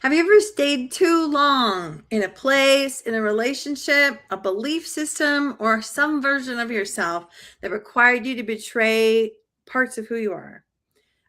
Have you ever stayed too long in a place, in a relationship, a belief system, or some version of yourself that required you to betray parts of who you are?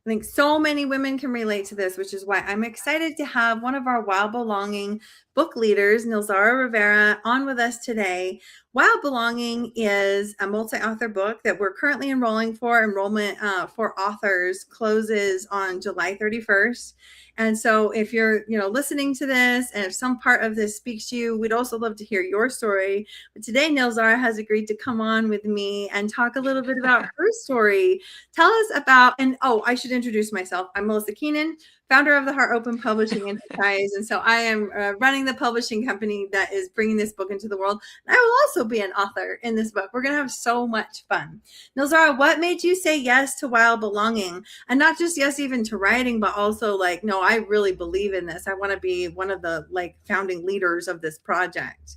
I think so many women can relate to this, which is why I'm excited to have one of our Wild Belonging book leaders, Nilzara Rivera, on with us today. Wild Belonging is a multi-author book that we're currently enrolling for. Enrollment for authors closes on July 31st. And so if you're, listening to this and if some part of this speaks to you, we'd also love to hear your story. But today, Nilzara has agreed to come on with me and talk a little bit about her story. Tell us about, and I should introduce myself. I'm Melissa Keenan, founder of the Heart Open Publishing Enterprise. And so I am running the publishing company that is bringing this book into the world. And I will also be an author in this book. We're going to have so much fun. Nilzara, what made you say yes to Wild Belonging? And not just yes even to writing, but also like, no, I really believe in this. I want to be one of the founding leaders of this project.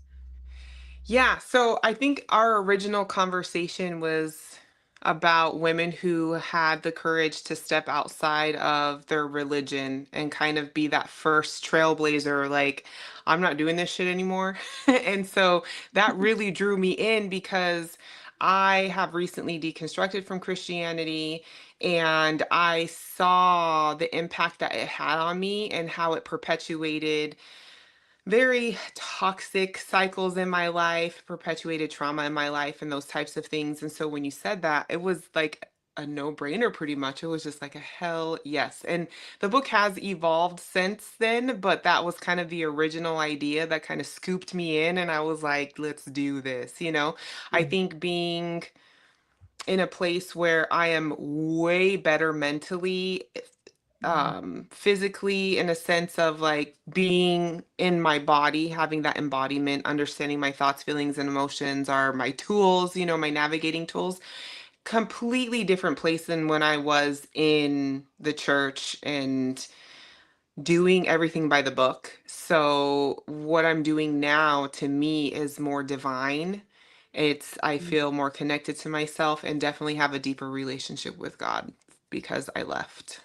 Yeah, so I think our original conversation was about women who had the courage to step outside of their religion and kind of be that first trailblazer, like, I'm not doing this shit anymore. And so that really drew me in because I have recently deconstructed from Christianity and I saw the impact that it had on me and how it perpetuated very toxic cycles in my life, perpetuated trauma in my life, and those types of things. And so when you said that, it was like a no-brainer pretty much. It was just like a hell yes. And the book has evolved since then, but that was kind of the original idea that kind of scooped me in. And I was like, let's do this. I think being in a place where I am way better mentally, physically, in a sense of like being in my body, having that embodiment, understanding my thoughts, feelings, and emotions are my tools, my navigating tools. Completely different place than when I was in the church and doing everything by the book. So what I'm doing now to me is more divine. I feel more connected to myself and definitely have a deeper relationship with God because I left.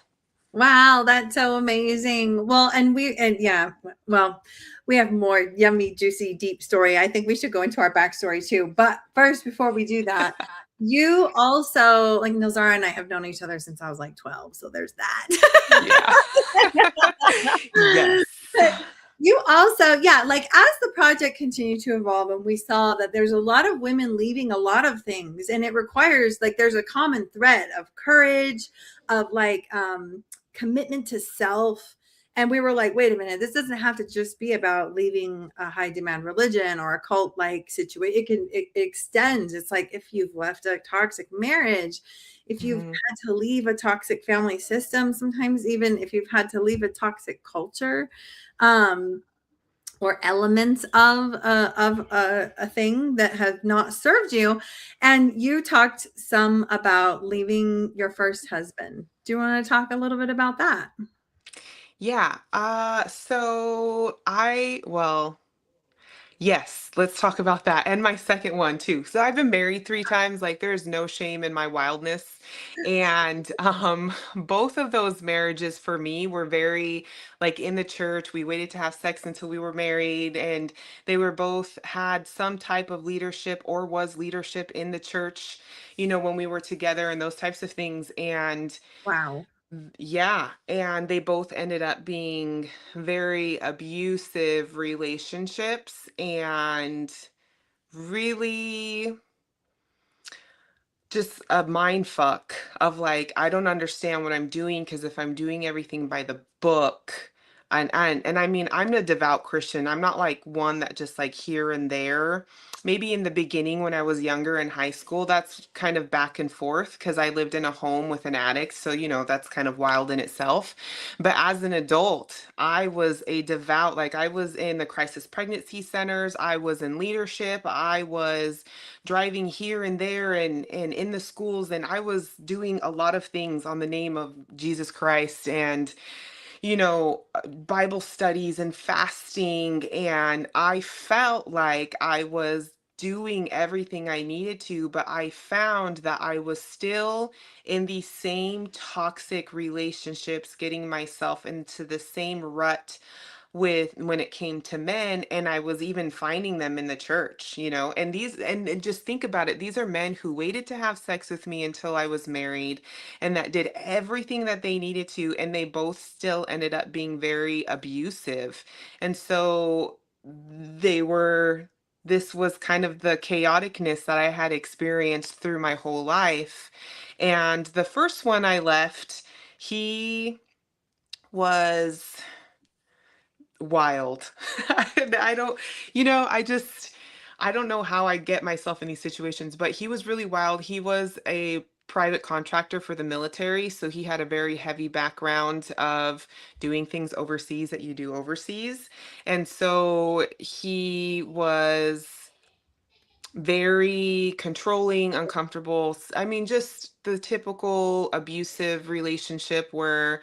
Wow, that's so amazing. Well, and yeah, well, we have more yummy, juicy, deep story. I think we should go into our backstory too. But first, before we do that, you also, like Nilzara and I have known each other since I was like 12. So there's that. Yeah. Yes. But you also, yeah, like as the project continued to evolve and we saw that there's a lot of women leaving a lot of things and it requires there's a common thread of courage, of commitment to self. And we were like, wait a minute, this doesn't have to just be about leaving a high demand religion or a cult like situation. It extends. It's like if you've left a toxic marriage, if you've Mhm. had to leave a toxic family system, sometimes even if you've had to leave a toxic culture, um, or elements of a thing that have not served you. And you talked some about leaving your first husband. Do you want to talk a little bit about that? Yeah. Well, yes, let's talk about that. And my second one too. So I've been married 3 times. Like there's no shame in my wildness. And both of those marriages for me were very like in the church. We waited to have sex until we were married. And they were both had some type of leadership or was leadership in the church, when we were together and those types of things. And Wow. yeah, and they both ended up being very abusive relationships and really just a mind fuck of like I don't understand what I'm doing because if I'm doing everything by the book and I mean I'm a devout Christian. I'm not like one that just like here and there. Maybe in the beginning when I was younger in high school, that's kind of back and forth because I lived in a home with an addict. So, that's kind of wild in itself. But as an adult, I was a devout, like I was in the crisis pregnancy centers, I was in leadership, I was driving here and there and in the schools and I was doing a lot of things on the name of Jesus Christ and Bible studies and fasting and I felt like I was doing everything I needed to, but I found that I was still in these same toxic relationships, getting myself into the same rut with when it came to men, and I was even finding them in the church, and and just think about it, these are men who waited to have sex with me until I was married, and that did everything that they needed to, and they both still ended up being very abusive. And so they were this was kind of the chaoticness that I had experienced through my whole life. And the first one I left, he was wild. I don't, I don't know how I get myself in these situations, but he was really wild. He was a private contractor for the military, so he had a very heavy background of doing things overseas that you do overseas. And so he was very controlling, uncomfortable. I mean, just the typical abusive relationship where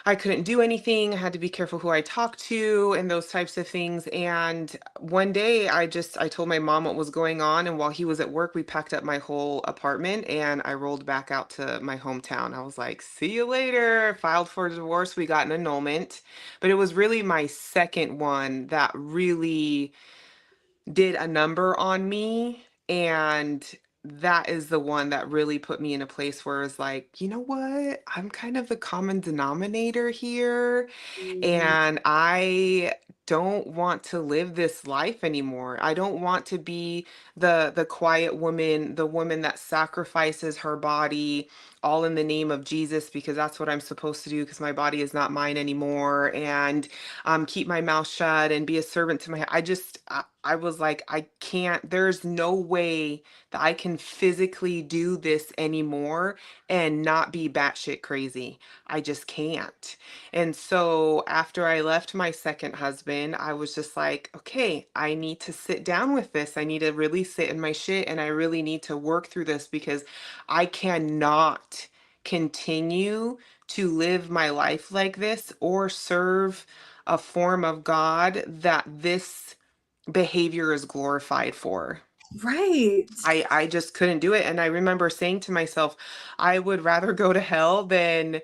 I couldn't do anything. I had to be careful who I talked to and those types of things. And one day I told my mom what was going on. And while he was at work, we packed up my whole apartment and I rolled back out to my hometown. I was like, see you later. Filed for divorce. We got an annulment. But it was really my second one that really did a number on me. And that is the one that really put me in a place where it's like, you know what? I'm kind of the common denominator here. Mm. And I don't want to live this life anymore. I don't want to be the quiet woman, the woman that sacrifices her body all in the name of Jesus because that's what I'm supposed to do because my body is not mine anymore, and keep my mouth shut and be a servant to my I was like, I can't, there's no way that I can physically do this anymore and not be batshit crazy. I just can't. And so after I left my second husband, I was just like, okay, I need to sit down with this. I need to really sit in my shit and I really need to work through this because I cannot continue to live my life like this or serve a form of God that this behavior is glorified for. Right. I just couldn't do it. And I remember saying to myself, I would rather go to hell than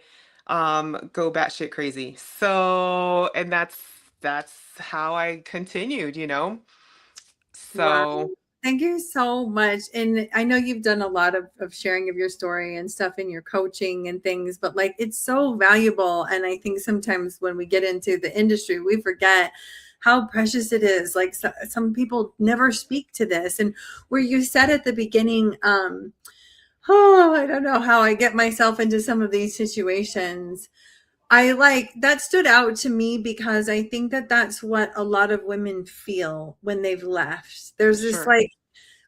go batshit crazy. So, and that's how I continued. Wow. So, Thank you so much. And I know you've done a lot of sharing of your story and stuff in your coaching and things, but like it's so valuable. And I think sometimes when we get into the industry, we forget how precious it is. Like some people never speak to this. And where you said at the beginning, oh, I don't know how I get myself into some of these situations. I like that stood out to me because I think that that's what a lot of women feel when they've left. There's this sure. like,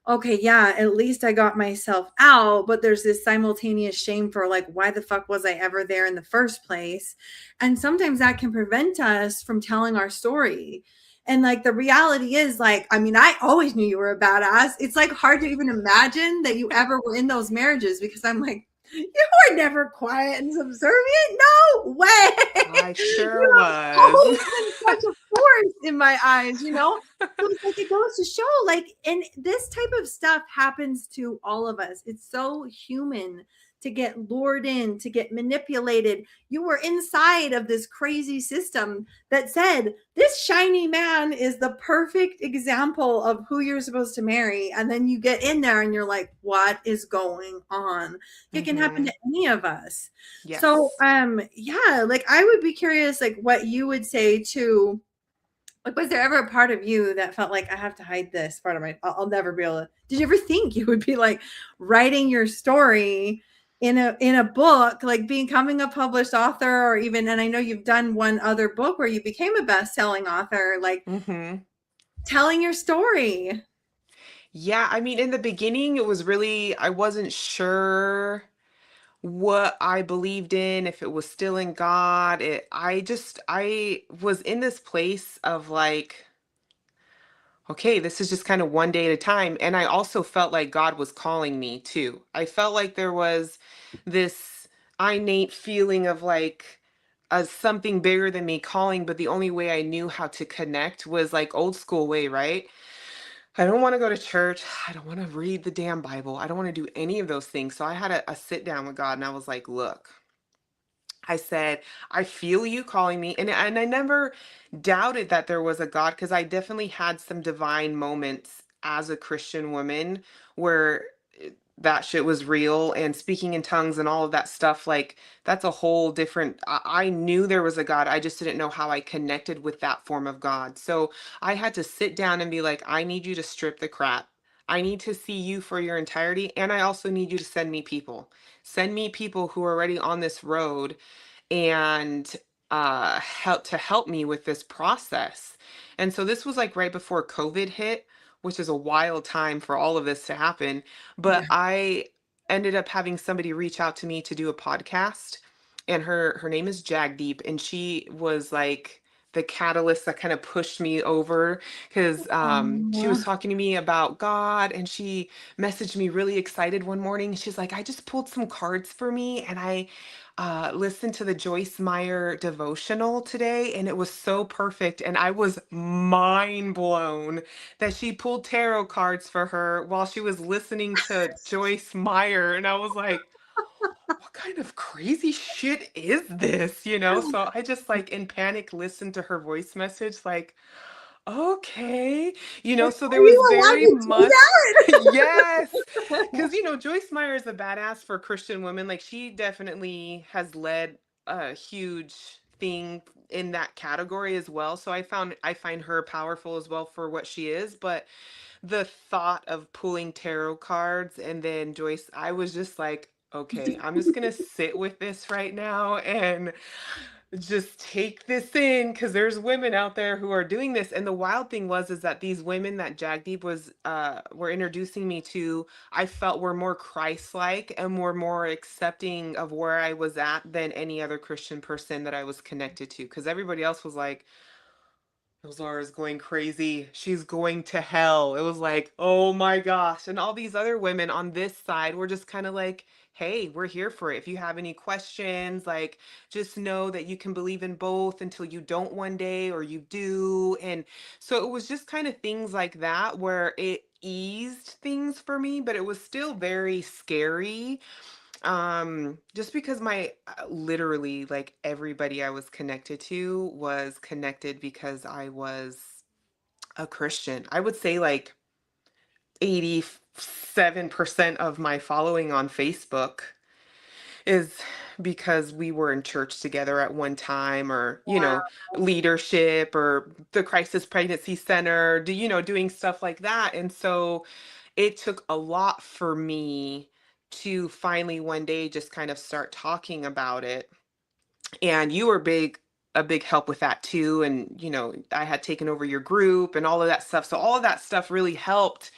okay, yeah, at least I got myself out, but there's this simultaneous shame for like, why the fuck was I ever there in the first place? And sometimes that can prevent us from telling our story. And like the reality is like, I mean, I always knew you were a badass. It's like hard to even imagine that you ever were in those marriages because I'm like, you were never quiet and subservient. No way. I sure You have was. always been such a force in my eyes, you know? So it's like it goes to show, like, and this type of stuff happens to all of us. It's so human to get lured in, to get manipulated. You were inside of this crazy system that said, this shiny man is the perfect example of who you're supposed to marry. And then you get in there and you're like, what is going on? It can happen Hmm. to any of us. So, Yes. yeah, like I would be curious, like what you would say to like, was there ever a part of you that felt like I have to hide this part of I'll never be able to? Did you ever think you would be like writing your story in a book, like becoming a published author, or even? And I know you've done one other book where you became a best-selling author, like Hmm. telling your story. Yeah, I mean, in the beginning, it was really, I wasn't sure what I believed in, if it was still in God. I was in this place of like, okay, this is just kind of one day at a time. And I also felt like God was calling me too. I felt like there was this innate feeling of like something bigger than me calling, but the only way I knew how to connect was like old school way, right? I don't want to go to church. I don't want to read the damn Bible. I don't want to do any of those things. So I had a sit down with God and I was like, look, I said, I feel you calling me. And I never doubted that there was a God, because I definitely had some divine moments as a Christian woman where that shit was real, and speaking in tongues and all of that stuff. Like, that's a whole different. I knew there was a God. I just didn't know how I connected with that form of God. So I had to sit down and be like, I need you to strip the crap. I need to see you for your entirety. And I also need you to send me people. Send me people who are already on this road and help me with this process. And so this was like right before COVID hit, which is a wild time for all of this to happen. But Yeah. I ended up having somebody reach out to me to do a podcast, and her name is Jagdeep, and she was like the catalyst that kind of pushed me over, because she was Aw. talking to me about God, and she messaged me really excited one morning. She's like, I just pulled some cards for me, and I listened to the Joyce Meyer devotional today, and it was so perfect. And I was mind blown that she pulled tarot cards for her while she was listening to Joyce Meyer. And I was like, what kind of crazy shit is this? So I just like in panic listened to her voice message, like, okay, so Are there was you allowed very to do much, yes, that? because Joyce Meyer is a badass for Christian women. Like, she definitely has led a huge thing in that category as well. So I find her powerful as well for what she is. But the thought of pulling tarot cards and then Joyce, I was just like, okay, I'm just gonna sit with this right now and just take this in, because there's women out there who are doing this. And the wild thing was is that these women that Jagdeep was were introducing me to, I felt were more Christ-like and were more accepting of where I was at than any other Christian person that I was connected to, because everybody else was like, Nilzara's going crazy. She's going to hell. It was like, oh my gosh. And all these other women on this side were just kind of like, hey, we're here for it. If you have any questions, like, just know that you can believe in both until you don't one day, or you do. And so it was just kind of things like that where it eased things for me, but it was still very scary, just because my literally, like, everybody I was connected to was connected because I was a Christian. I would say like 87% of my following on Facebook is because we were in church together at one time, or leadership, or the Crisis Pregnancy Center, doing stuff like that. And so it took a lot for me to finally one day just kind of start talking about it. And you were a big help with that too. And I had taken over your group and all of that stuff, so all of that stuff really helped.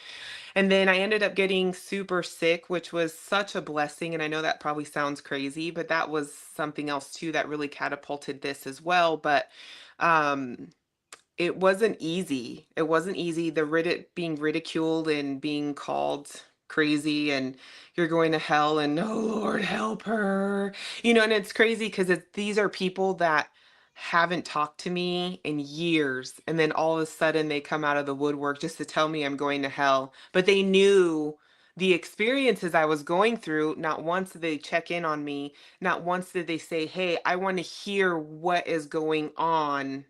And then I ended up getting super sick, which was such a blessing. And I know that probably sounds crazy, but that was something else too that really catapulted this as well. But um it wasn't easy. It wasn't easy. Being ridiculed and being called crazy, and you're going to hell, and oh Lord, help her. And it's crazy because these are people that haven't talked to me in years. And then all of a sudden they come out of the woodwork just to tell me I'm going to hell. But they knew the experiences I was going through. Not once did they check in on me. Not once did they say, hey, I want to hear what is going on,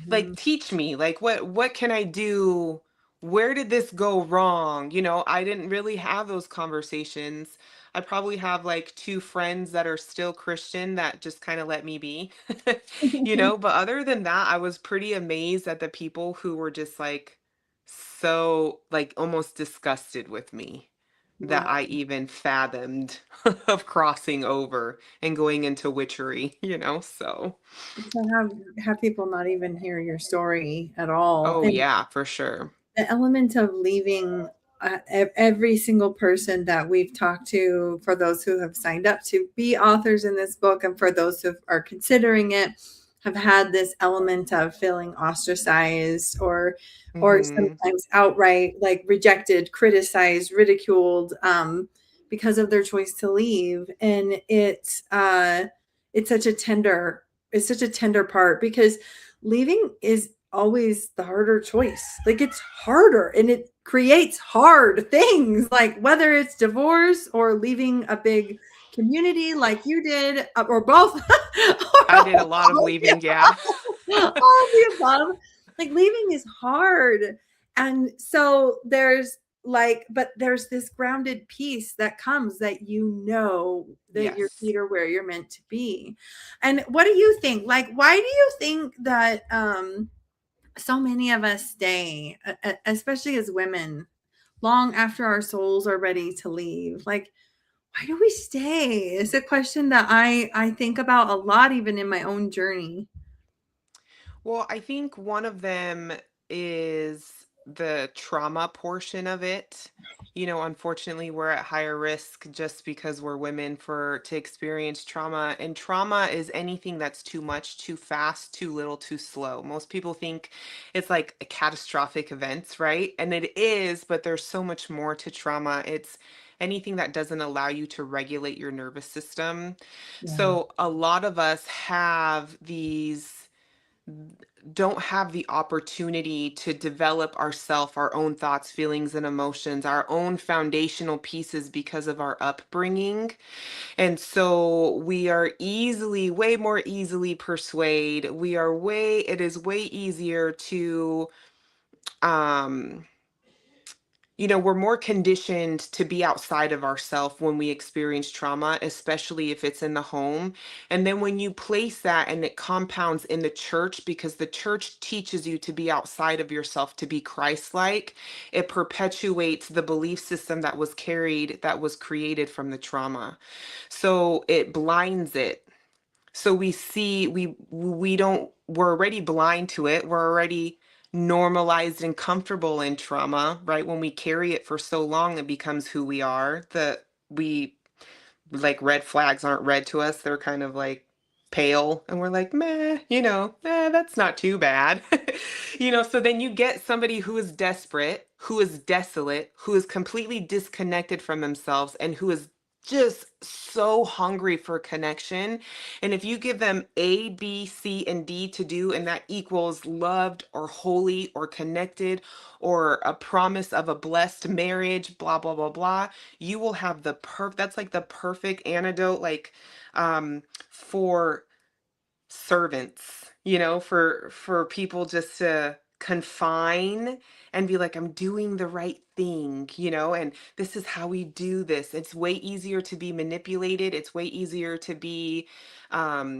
like, Mhm. teach me, like, what can I do, where did this go wrong. I didn't really have those conversations. I probably have like two friends that are still Christian that just kind of let me be. But other than that, I was pretty amazed at the people who were just like so, like, almost disgusted with me, that Wow. I even fathomed of crossing over and going into witchery, so. To have people not even hear your story at all, Oh and yeah, for sure. the element of leaving, every single person that we've talked to, for those who have signed up to be authors in this book, and for those who are considering it, have had this element of feeling ostracized, or Mhm. sometimes outright like rejected, criticized, ridiculed, because of their choice to leave. And it's such a tender it's such a tender part, because leaving is always the harder choice. Like, it's harder, and it creates hard things, like whether it's divorce or leaving a big community like you did, or both, I or did a lot of all leaving, yeah. the above. Like leaving is hard. And so there's like, but there's this grounded peace that comes that that your Yes. feet are where you're meant to be. And what do you think? Like, why do you think that so many of us stay, especially as women, long after our souls are ready to leave? Like, why do we stay? It's a question that I think about a lot, even in my own journey. Well, I think one of them is the trauma portion of it. Unfortunately, we're at higher risk just because we're women for to experience trauma. And trauma is anything that's too much, too fast, too little, too slow. Most people think it's like a catastrophic events, right? And it is, but there's so much more to trauma. It's anything that doesn't allow you to regulate your nervous system. Yeah. So a lot of us don't have the opportunity to develop ourself, our own thoughts, feelings, and emotions, our own foundational pieces because of our upbringing. And so we are way more easily persuaded. It is way easier to, um, we're more conditioned to be outside of ourself when we experience trauma, especially if it's in the home. And then when you place that and it compounds in the church, because the church teaches you to be outside of yourself, to be Christ-like, it perpetuates the belief system that was created from the trauma. So it blinds it. So we're already blind to it. We're already normalized and comfortable in trauma, right? When we carry it for so long, it becomes who we are. We like red flags aren't red to us. They're kind of like pale and we're like, meh, that's not too bad. So then you get somebody who is desperate, who is desolate, who is completely disconnected from themselves, and who is just so hungry for connection. And if you give them A, B, C, and D to do, and that equals loved or holy or connected or a promise of a blessed marriage, blah, blah, blah, blah, you will have that's like the perfect antidote, like for servants, for people just to confine and be like, I'm doing the right thing, and this is how we do this. It's way easier to be manipulated. It's way easier to be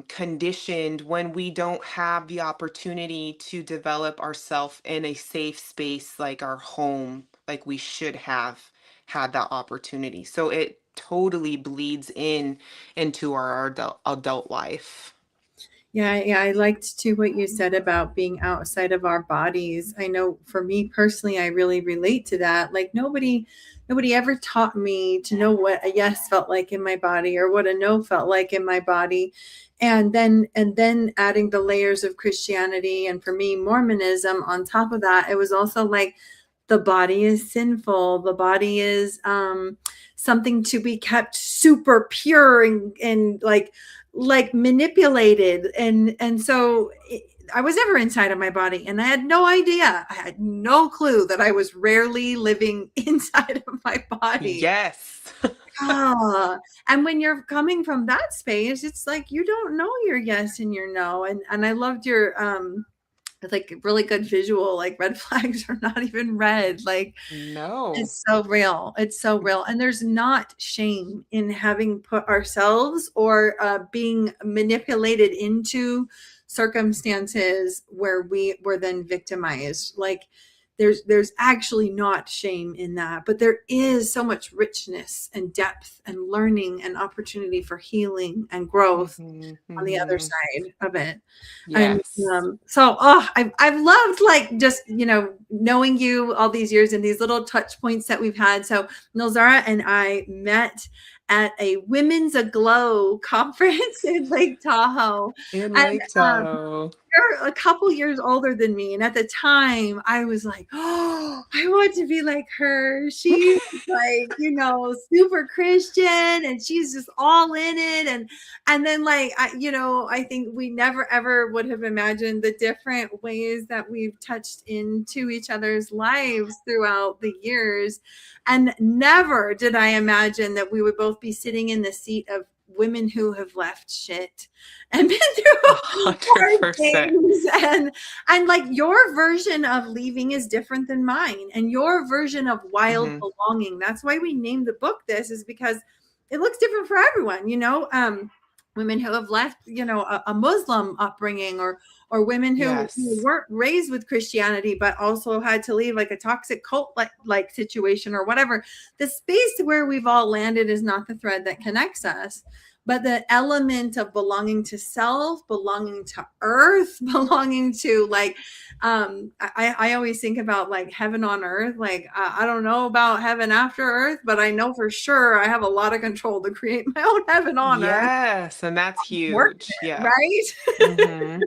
conditioned when we don't have the opportunity to develop ourselves in a safe space like our home, like we should have had that opportunity. So it totally bleeds into our adult life. Yeah, I liked too what you said about being outside of our bodies. I know for me personally, I really relate to that. Like nobody ever taught me to know what a yes felt like in my body or what a no felt like in my body. And then adding the layers of Christianity and for me Mormonism on top of that, it was also like the body is sinful. The body is something to be kept super pure and like manipulated. And so I was never inside of my body and I had no idea. I had no clue that I was rarely living inside of my body. Yes. Ah, and when you're coming from that space, it's like you don't know your yes and your no. And I loved your like really good visual, like red flags are not even red. Like No. it's so real. It's so real. And there's not shame in having put ourselves or being manipulated into circumstances where we were then victimized. Like there's actually not shame in that, but there is so much richness and depth and learning and opportunity for healing and growth Mhm, on the other mhm. side of it. And Yes. so, oh, I've loved like just, knowing you all these years and these little touch points that we've had. So Nilzara and I met at a Women's Aglow conference in Lake Tahoe. In And Lake um, Tahoe. you're a couple years older than me. And at the time, I was like, oh, I want to be like her. She's like, super Christian and she's just all in it. And then like, I think we never ever would have imagined the different ways that we've touched into each other's lives throughout the years. And never did I imagine that we would both both be sitting in the seat of women who have left shit and been A through hundred hard percent. things, and like your version of leaving is different than mine, and your version of wild Hmm. belonging. That's why we named the book this, is because it looks different for everyone, you know. Women who have left, you know, a Muslim upbringing, or women who Yes. weren't raised with Christianity but also had to leave like a toxic cult like situation or whatever. The space where we've all landed is not the thread that connects us, but the element of belonging to self, belonging to earth, belonging to like, I always think about like heaven on earth. Like, I don't know about heaven after earth, but I know for sure I have a lot of control to create my own heaven on earth. Yes, and that's Working huge. it, Yeah. right? Hmm.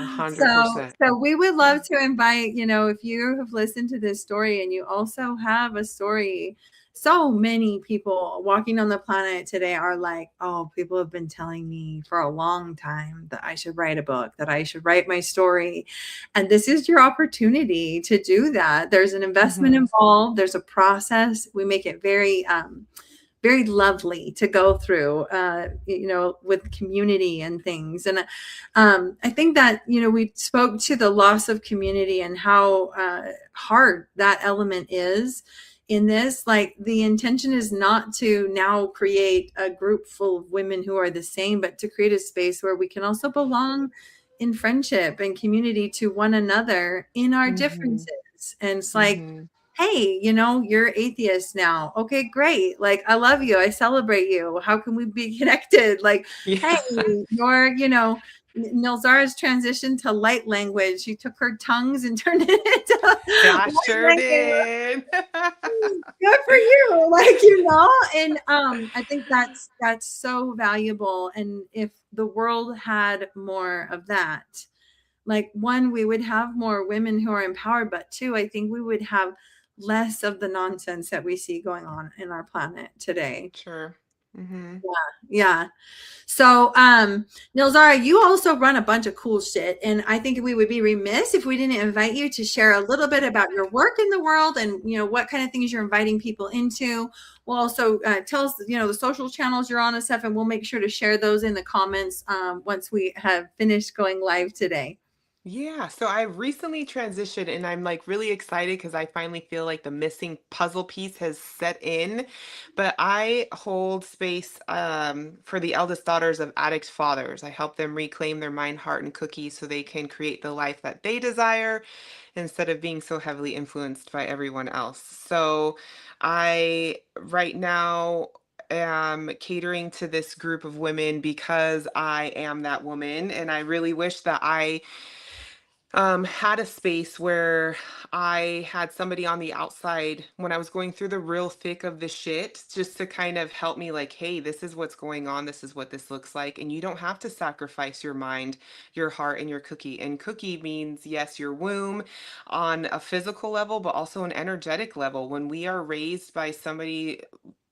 A hundred So, percent. so we would Yeah. love to invite, you know, if you have listened to this story and you also have a story. So many people walking on the planet today are like, oh, people have been telling me for a long time that I should write a book, that I should write my story. And this is your opportunity to do that. There's an investment Hmm. involved, there's a process. We make it very, very lovely to go through, you know, with community and things. And I think that, you know, we spoke to the loss of community and how hard that element is in this. Like, the intention is not to now create a group full of women who are the same, but to create a space where we can also belong in friendship and community to one another in our Hmm. differences. And it's like, Hmm. hey, you know, you're atheist now. Okay, great. Like, I love you. I celebrate you. How can we be connected? Like, hey, Yeah. you're, you know, Nilzara's transitioned to light language. She took her tongues and turned it into Yeah, I light sure language. did. Good for you. Like, you know, and I think that's so valuable. And if the world had more of that, like, one, we would have more women who are empowered, but two, I think we would have less of the nonsense that we see going on in our planet today. Sure. Hmm. Yeah. So, Nilzara, you also run a bunch of cool shit, and I think we would be remiss if we didn't invite you to share a little bit about your work in the world, and you know what kind of things you're inviting people into. We'll also tell us, you know, the social channels you're on and stuff, and we'll make sure to share those in the comments once we have finished going live today. Yeah, so I recently transitioned and I'm like really excited because I finally feel like the missing puzzle piece has set in. But I hold space for the eldest daughters of addict fathers. I help them reclaim their mind, heart, and cookies so they can create the life that they desire instead of being so heavily influenced by everyone else. So I right now am catering to this group of women because I am that woman, and I really wish that I had a space where I had somebody on the outside when I was going through the real thick of the shit, just to kind of help me, like, hey, this is what's going on. This is what this looks like. And you don't have to sacrifice your mind, your heart, and your cookie. And cookie means, yes, your womb on a physical level, but also an energetic level. When we are raised by somebody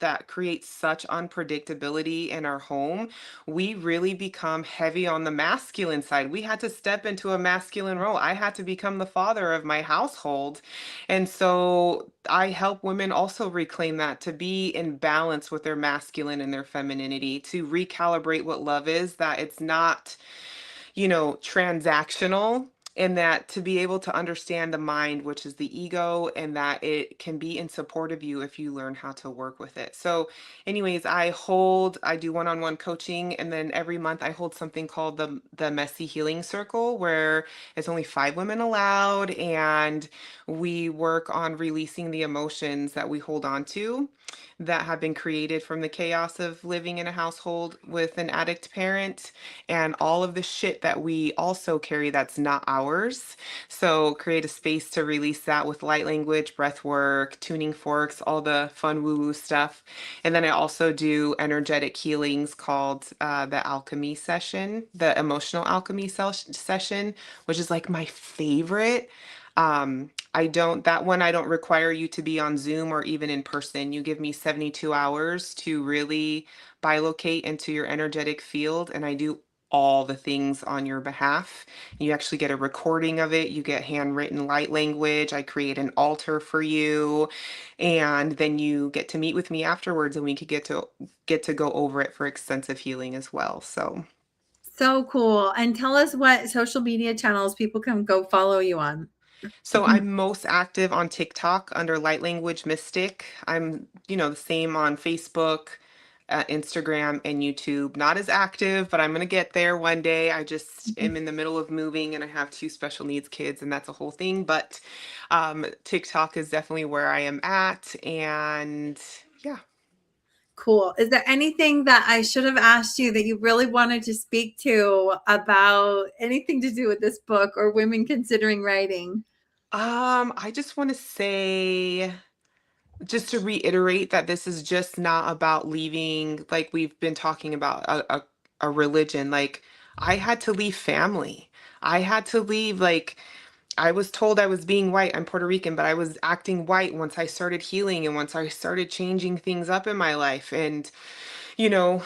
that creates such unpredictability in our home, we really become heavy on the masculine side. We had to step into a masculine role. I had to become the father of my household. And so I help women also reclaim that, to be in balance with their masculine and their femininity, to recalibrate what love is, that it's not, transactional, and that to be able to understand the mind, which is the ego, and that it can be in support of you if you learn how to work with it. So, anyways, I do one-on-one coaching, and then every month I hold something called the Messy Healing Circle, where it's only 5 women allowed, and we work on releasing the emotions that we hold on to that have been created from the chaos of living in a household with an addict parent, and all of the shit that we also carry that's not ours. So create a space to release that with light language, breath work, tuning forks, all the fun woo-woo stuff. And then I also do energetic healings called the alchemy session, the emotional alchemy session, which is like my favorite. That one, I don't require you to be on Zoom or even in person. You give me 72 hours to really bilocate into your energetic field, and I do all the things on your behalf. You actually get a recording of it. You get handwritten light language. I create an altar for you. And then you get to meet with me afterwards and we could get to go over it for extensive healing as well. So So cool. And tell us what social media channels people can go follow you on. So I'm most active on TikTok under Light Language Mystic. I'm, the same on Facebook, Instagram, and YouTube. Not as active, but I'm gonna get there one day. I just am in the middle of moving, and I have two special needs kids, and that's a whole thing. But TikTok is definitely where I am at, and yeah. Cool. Is there anything that I should have asked you that you really wanted to speak to about anything to do with this book or women considering writing? I just want to say, just to reiterate that this is just not about leaving, like we've been talking about a religion. Like I had to leave family. I had to leave, like I was told I was being white. I'm Puerto Rican, but I was acting white once I started healing and once I started changing things up in my life. And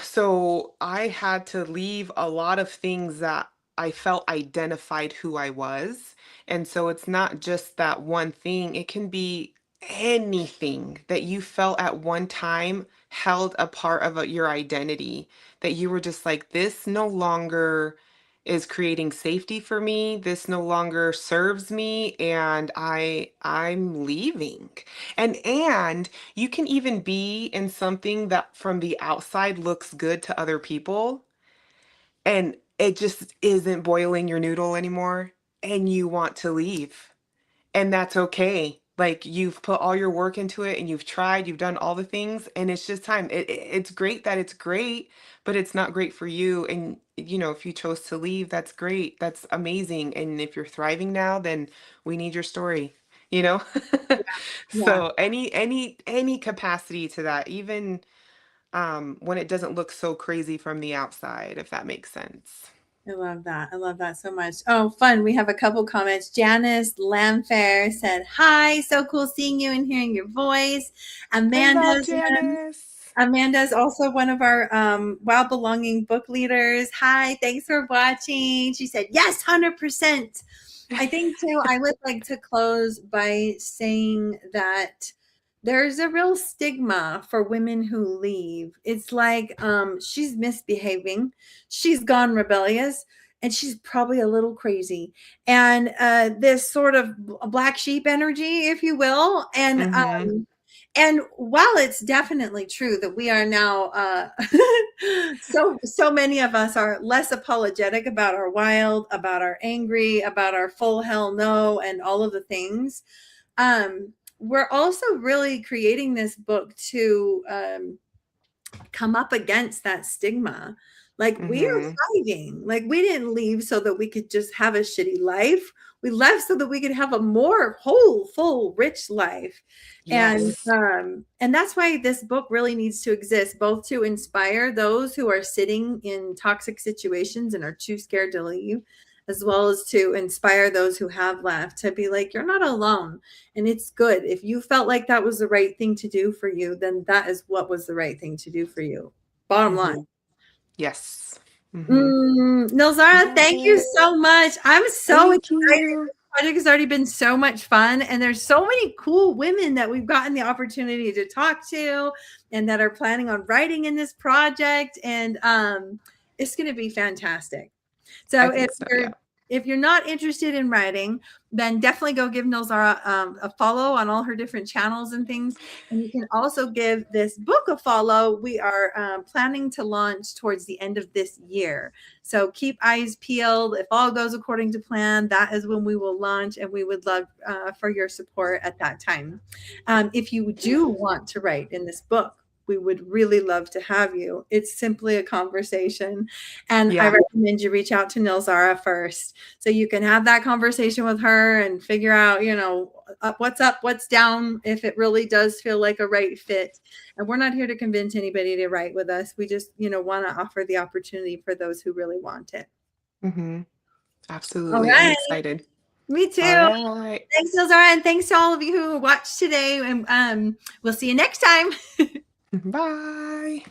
so I had to leave a lot of things that I felt identified who I was. And so it's not just that one thing, it can be anything that you felt at one time held a part of your identity that you were just like, this no longer is creating safety for me. This no longer serves me, and I'm leaving. And you can even be in something that from the outside looks good to other people, and it just isn't boiling your noodle anymore, and you want to leave. And that's okay. Like you've put all your work into it and you've tried, you've done all the things, and it's just time. It's great that it's great, but it's not great for you. And if you chose to leave, that's great. That's amazing. And if you're thriving now, then we need your story, you know? Yeah. So any capacity to that, even when it doesn't look so crazy from the outside, if that makes sense. I love that. I love that so much. Oh, fun. We have a couple comments. Janice Lamfair said, hi, so cool seeing you and hearing your voice. I love Amanda's one. Janice. Amanda's also one of our Wow Belonging book leaders. Hi, thanks for watching. She said, yes, 100%. I think too, I would like to close by saying that there's a real stigma for women who leave. It's like she's misbehaving, she's gone rebellious, and she's probably a little crazy. And this sort of black sheep energy, if you will. Mm-hmm. And while it's definitely true that we are now so many of us are less apologetic about our wild, about our angry, about our full hell no, and all of the things, we're also really creating this book to come up against that stigma. Like we are Mm-hmm. fighting. Like we didn't leave so that we could just have a shitty life. We left so that we could have a more whole, full, rich life. Yes. And that's why this book really needs to exist, both to inspire those who are sitting in toxic situations and are too scared to leave, as well as to inspire those who have left to be like, you're not alone. And it's good. If you felt like that was the right thing to do for you, then that is what was the right thing to do for you. Bottom line. Mm-hmm. Yes. Mm-hmm. Nilzara, thank you Yes. so much. I'm so Thank excited. you. This project has already been so much fun, and there's so many cool women that we've gotten the opportunity to talk to and that are planning on writing in this project. And it's going to be fantastic. I So think so, yeah. if you're not interested in writing, then definitely go give Nilzara a follow on all her different channels and things. And you can also give this book a follow. We are planning to launch towards the end of this year. So keep eyes peeled. If all goes according to plan, that is when we will launch, and we would love for your support at that time. If you do want to write in this book, we would really love to have you. It's simply a conversation. And I Yeah. recommend you reach out to Nilzara first so you can have that conversation with her and figure out, what's up, what's down, if it really does feel like a right fit. And we're not here to convince anybody to write with us. We just, want to offer the opportunity for those who really want it. Mm-hmm. All Absolutely. I'm right. excited. Me All too. right. Thanks, Nilzara. And thanks to all of you who watched today. And we'll see you next time. Bye.